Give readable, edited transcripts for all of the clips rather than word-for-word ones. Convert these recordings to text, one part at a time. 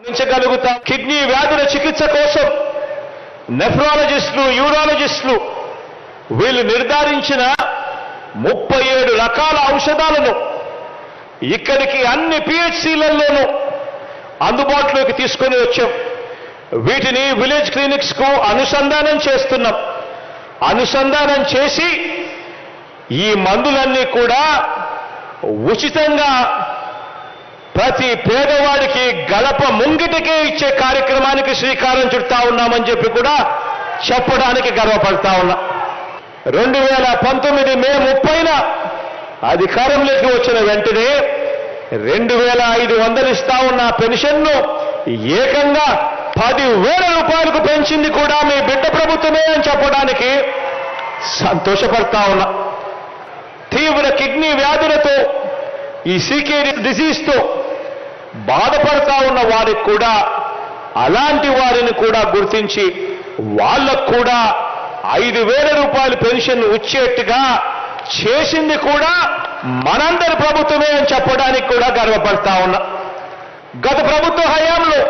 పెంచగలుగుతాం. Kidney వ్యాధుల చికిత్స కోసం నెఫ్రాలజిస్టులు, యూరాలజిస్టులు వీళ్ళు నిర్ధారించిన 37 రకాల ఔషధాలను ఇక్కడికి అన్ని పిహెచ్సిలలోనూ అందుబాటులోకి తీసుకొని వచ్చాం. వీటిని విలేజ్ క్లినిక్స్ కు అనుసంధానం చేస్తున్నాం. అనుసంధానం చేసి ఈ మందులన్నీ కూడా ఉచితంగా ప్రతి పేదవాడికి గడప ముంగిటికే ఇచ్చే కార్యక్రమానికి శ్రీకారం చుడతా ఉన్నామని చెప్పి కూడా చెప్పడానికి గర్వపడతా ఉన్నా. 2019 మే 30న అధికారంలోకి వచ్చిన వెంటనే 2500 ఇస్తా ఉన్న పెన్షన్ను ఏకంగా 10,000 రూపాయలకు పెంచింది కూడా మీ బిడ్డ ప్రభుత్వమే అని చెప్పడానికి సంతోషపడతా ఉన్నా. తీవ్ర కిడ్నీ వ్యాధులతో ఈ సీకేడీ డిసీజ్తో బాధపడతా ఉన్న వారికి కూడా అలాంటి వారిని కూడా గుర్తించి వాళ్ళకు కూడా 5,000 రూపాయల పెన్షన్ వచ్చేట్టుగా చేసింది కూడా మనందరి ప్రభుత్వమే అని చెప్పడానికి కూడా గర్వపడతా ఉన్నా. గత ప్రభుత్వ హయాంలో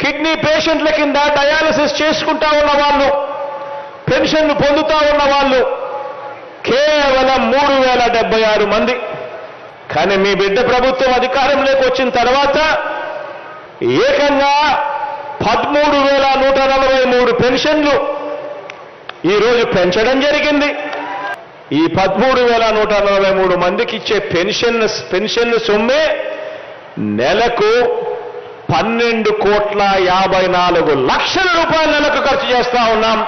కిడ్నీ పేషెంట్ల కింద డయాలసిస్ చేసుకుంటా ఉన్న వాళ్ళు, పెన్షన్ను పొందుతా ఉన్న వాళ్ళు కేవలం 3,076 మంది. కానీ మీ బిడ్డ ప్రభుత్వం అధికారంలోకి వచ్చిన తర్వాత ఏకంగా 13,143 పెన్షన్లు ఈరోజు పెంచడం జరిగింది. ఈ 13,143 మందికి ఇచ్చే పెన్షన్ సొమ్మే నెలకు 12,54,00,00,000 రూపాయలు నెలకు ఖర్చు చేస్తా ఉన్నాం.